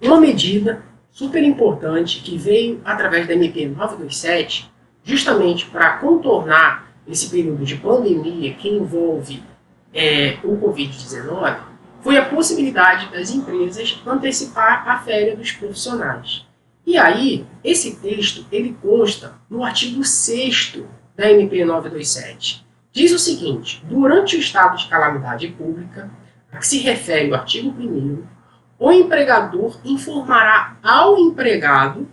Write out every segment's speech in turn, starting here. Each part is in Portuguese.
uma medida super importante que veio através da MP 927, justamente para contornar esse período de pandemia que envolve o Covid-19, foi a possibilidade das empresas antecipar a férias dos profissionais. E aí, esse texto ele consta no artigo 6º da MP 927. Diz o seguinte: durante o estado de calamidade pública, a que se refere o artigo 1º, o empregador informará ao empregado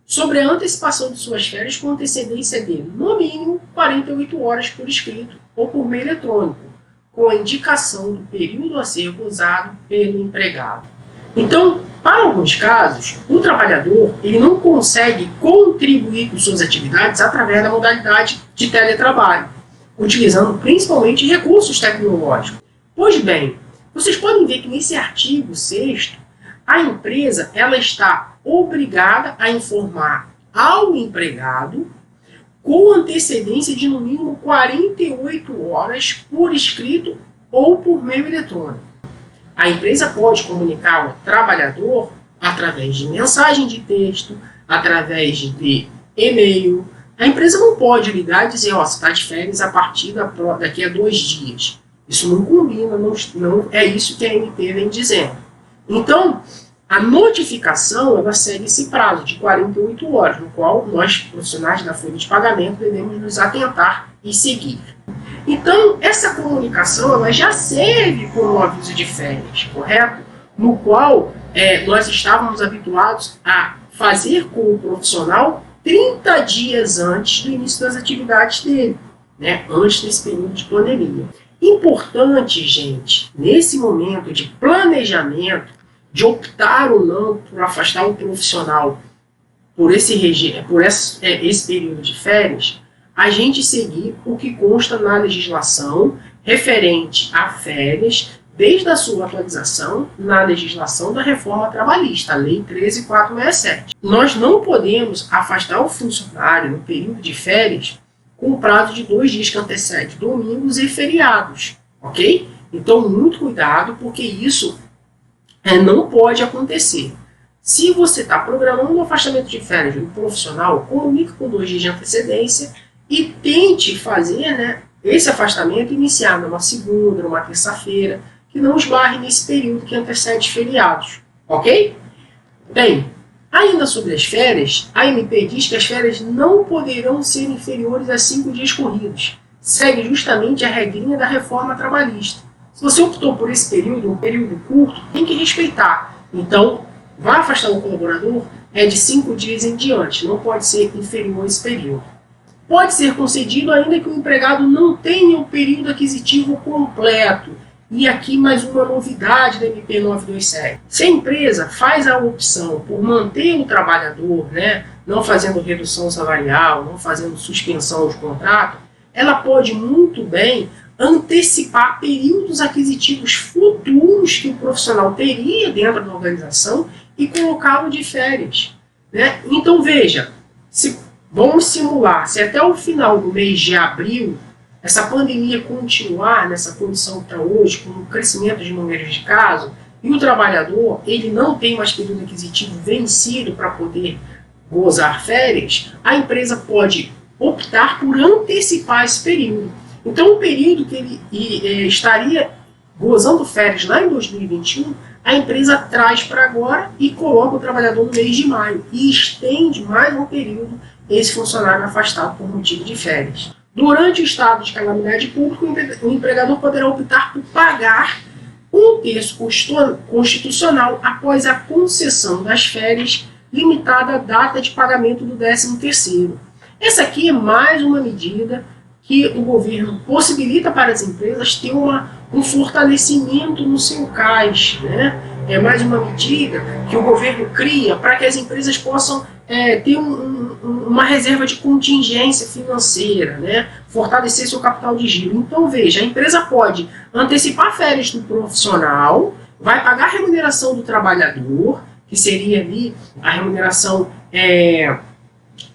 sobre a antecipação de suas férias com antecedência de, no mínimo, 48 horas por escrito ou por meio eletrônico, com a indicação do período a ser gozado pelo empregado. Então, para alguns casos, o trabalhador ele não consegue contribuir com suas atividades através da modalidade de teletrabalho, utilizando principalmente recursos tecnológicos. Pois bem, vocês podem ver que nesse artigo 6º, a empresa ela está obrigada a informar ao empregado com antecedência de no mínimo 48 horas por escrito ou por meio eletrônico. A empresa pode comunicar ao trabalhador através de mensagem de texto, através de e-mail. A empresa não pode ligar e dizer, você está de férias a partir daqui a 2 dias. Isso não combina, não é isso que a MP vem dizendo. Então, a notificação ela segue esse prazo de 48 horas, no qual nós, profissionais da folha de pagamento, devemos nos atentar e seguir. Então, essa comunicação ela já serve como um aviso de férias, correto? No qual nós estávamos habituados a fazer com o profissional 30 dias antes do início das atividades dele, né? Antes desse período de pandemia. Importante, gente, nesse momento de planejamento, de optar ou não por afastar o profissional por esse período de férias, a gente seguir o que consta na legislação referente a férias, desde a sua atualização na legislação da reforma trabalhista, a Lei 13.467. Nós não podemos afastar o funcionário no período de férias com prazo de 2 dias que antecede domingos e feriados, ok? Então, muito cuidado, porque isso não pode acontecer. Se você está programando um afastamento de férias do profissional, comunique com 2 dias de antecedência e tente fazer esse afastamento iniciar numa segunda, numa terça-feira, que não esbarre nesse período que antecede feriados, ok? Bem, ainda sobre as férias, a MP diz que as férias não poderão ser inferiores a 5 dias corridos. Segue justamente a regrinha da reforma trabalhista. Se você optou por esse período, um período curto, tem que respeitar. Então, vai afastar o colaborador de 5 dias em diante, não pode ser inferior a esse período. Pode ser concedido ainda que o empregado não tenha o período aquisitivo completo. E aqui mais uma novidade da MP 927. Se a empresa faz a opção por manter o trabalhador, não fazendo redução salarial, não fazendo suspensão de contrato, ela pode muito bem antecipar períodos aquisitivos futuros que o profissional teria dentro da organização e colocá-lo de férias. Então veja, vamos simular, se até o final do mês de abril essa pandemia continuar nessa condição que está hoje, com o crescimento de números de casos, e o trabalhador ele não tem mais período aquisitivo vencido para poder gozar férias, a empresa pode optar por antecipar esse período. Então, o período que ele estaria gozando férias lá em 2021, a empresa traz para agora e coloca o trabalhador no mês de maio e estende mais um período esse funcionário afastado por motivo de férias. Durante o estado de calamidade pública, o empregador poderá optar por pagar um terço constitucional após a concessão das férias, limitada à data de pagamento do 13º. Essa aqui é mais uma medida que o governo possibilita para as empresas ter um fortalecimento no seu caixa. É mais uma medida que o governo cria para que as empresas possam ter uma reserva de contingência financeira, fortalecer seu capital de giro. Então, veja, a empresa pode antecipar férias do profissional, vai pagar a remuneração do trabalhador, que seria ali a remuneração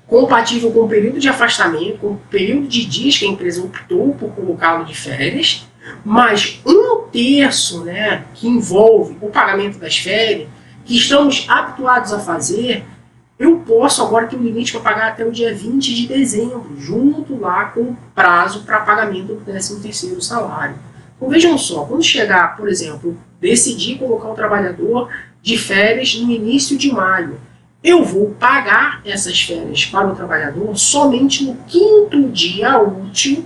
compatível com o período de afastamento, com o período de dias que a empresa optou por colocá-lo de férias, mas um terço, que envolve o pagamento das férias, que estamos habituados a fazer, eu posso agora ter um limite para pagar até o dia 20 de dezembro, junto lá com o prazo para pagamento do 13º salário. Então vejam só, quando chegar, por exemplo, decidir colocar o trabalhador de férias no início de maio, eu vou pagar essas férias para o trabalhador somente no 5º dia útil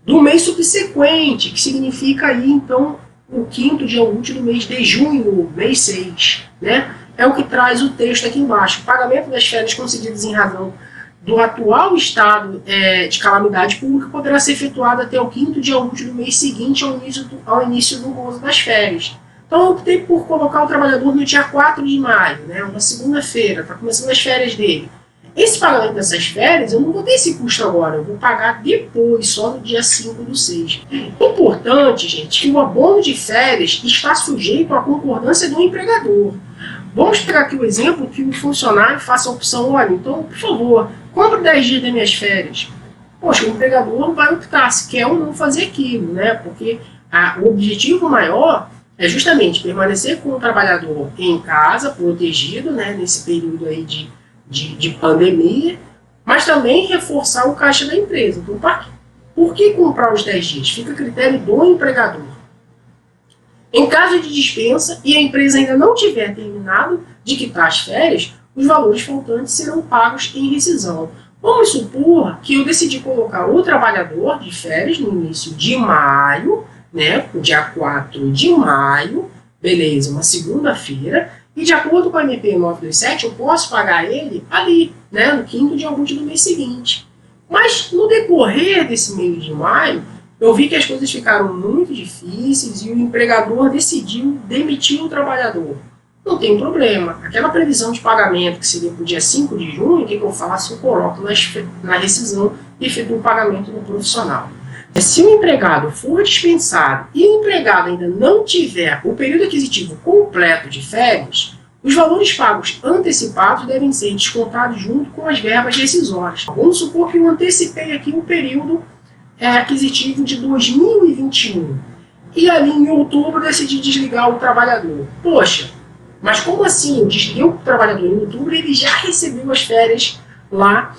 do mês subsequente, que significa aí, então, o 5º dia útil do mês de junho, mês 6, né? É o que traz o texto aqui embaixo. O pagamento das férias concedidas em razão do atual estado de calamidade pública poderá ser efetuado até o 5º dia útil do mês seguinte ao início do gozo das férias. Então eu optei por colocar o trabalhador no dia 4 de maio, né, uma segunda-feira, está começando as férias dele. Esse pagamento dessas férias, eu não vou ter esse custo agora, eu vou pagar depois, só no dia 5 do 6. Importante, gente, que o abono de férias está sujeito à concordância do empregador. Vamos pegar aqui o exemplo que o funcionário faça a opção, olha, então, por favor, compre 10 dias das minhas férias. Poxa, o empregador vai optar se quer ou não fazer aquilo, né? Porque o objetivo maior é justamente permanecer com o trabalhador em casa, protegido, né, nesse período aí de pandemia, mas também reforçar o caixa da empresa. Então, por que comprar os 10 dias? Fica a critério do empregador. Em caso de dispensa e a empresa ainda não tiver terminado de quitar as férias, os valores faltantes serão pagos em rescisão. Vamos supor que eu decidi colocar o trabalhador de férias no início de maio, né, o dia 4 de maio, beleza, uma segunda-feira, e de acordo com a MP 927, eu posso pagar ele ali, né, no 5º dia útil do mês seguinte. Mas no decorrer desse mês de maio, eu vi que as coisas ficaram muito difíceis e o empregador decidiu demitir o trabalhador. Não tem problema. Aquela previsão de pagamento que seria para o dia 5 de junho, o que eu faço? Eu coloco na rescisão e efetuo o pagamento no profissional. Se o empregado for dispensado e o empregado ainda não tiver o período aquisitivo completo de férias, os valores pagos antecipados devem ser descontados junto com as verbas rescisórias. Vamos supor que eu antecipei aqui o período aquisitivo de 2021 e ali em outubro decidi desligar o trabalhador. Poxa, mas como assim? Eu desliguei o trabalhador em outubro e ele já recebeu as férias lá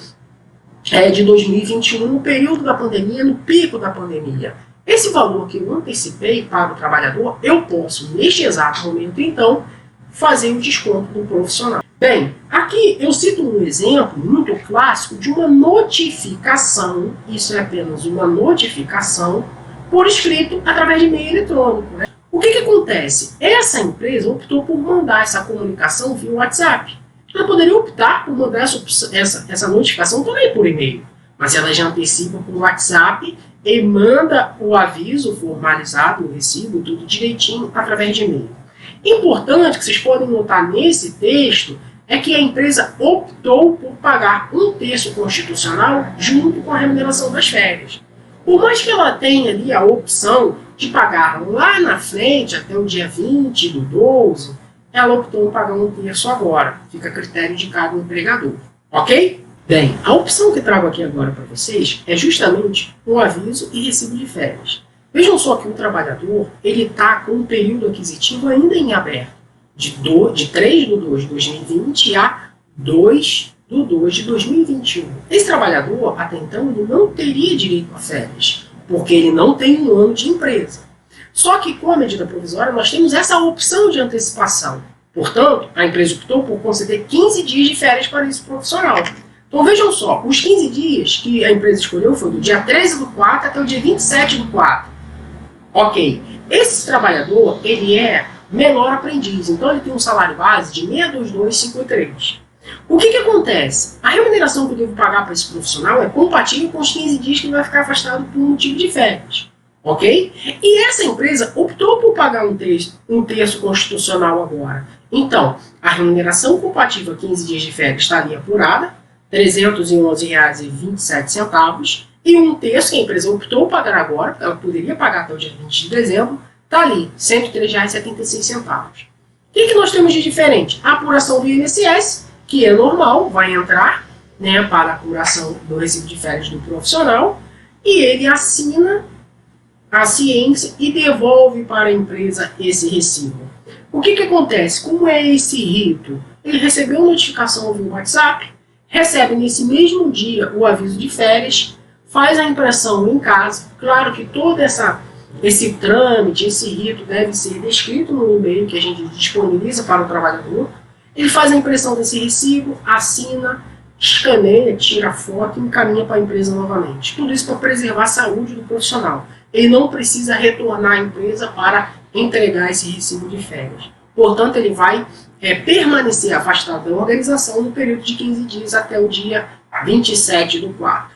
de 2021, no período da pandemia, no pico da pandemia. Esse valor que eu antecipei para o trabalhador, eu posso, neste exato momento, então, fazer o desconto do profissional. Bem, aqui eu cito um exemplo muito clássico de uma notificação, isso é apenas uma notificação, por escrito através de e-mail eletrônico. Né? O que acontece? Essa empresa optou por mandar essa comunicação via WhatsApp. Ela poderia optar por mandar essa notificação também por e-mail, mas ela já antecipa por WhatsApp e manda o aviso formalizado, o recibo, tudo direitinho, através de e-mail. Importante que vocês podem notar nesse texto é que a empresa optou por pagar 1/3 constitucional junto com a remuneração das férias. Por mais que ela tenha ali a opção de pagar lá na frente, até o dia 20 do 12, ela optou por pagar 1/3 agora. Fica a critério de cada empregador. Ok? Bem, a opção que trago aqui agora para vocês é justamente o aviso e recibo de férias. Vejam só que o trabalhador está com um período aquisitivo ainda em aberto, de 3 de 2 de 2020 a 2 de 2 de 2021. Esse trabalhador, até então, ele não teria direito a férias, porque ele não tem um ano de empresa. Só que com a medida provisória nós temos essa opção de antecipação. Portanto, a empresa optou por conceder 15 dias de férias para esse profissional. Então vejam só, os 15 dias que a empresa escolheu foi do dia 13 do 4 até o dia 27 do 4. Ok, esse trabalhador, ele é menor aprendiz, então ele tem um salário base de 622,53. O que acontece? A remuneração que eu devo pagar para esse profissional é compatível com os 15 dias que ele vai ficar afastado por motivo de férias. Ok? E essa empresa optou por pagar um terço constitucional agora. Então, a remuneração compatível a 15 dias de férias está ali apurada, R$ 311,27, e 1/3 que a empresa optou por pagar agora, porque ela poderia pagar até o dia 20 de dezembro, está ali, R$ 103,76. O que nós temos de diferente? A apuração do INSS, que é normal, vai entrar, né, para a apuração do recibo de férias do profissional, e ele assina a ciência e devolve para a empresa esse recibo. O que acontece? Como é esse rito? Ele recebeu notificação via WhatsApp, recebe nesse mesmo dia o aviso de férias, faz a impressão em casa. Claro que todo esse trâmite, esse rito deve ser descrito no e-mail que a gente disponibiliza para o trabalhador. Ele faz a impressão desse recibo, assina, escaneia, tira foto e encaminha para a empresa novamente. Tudo isso para preservar a saúde do profissional. Ele não precisa retornar à empresa para entregar esse recibo de férias. Portanto, ele vai permanecer afastado da organização no período de 15 dias até o dia 27/4.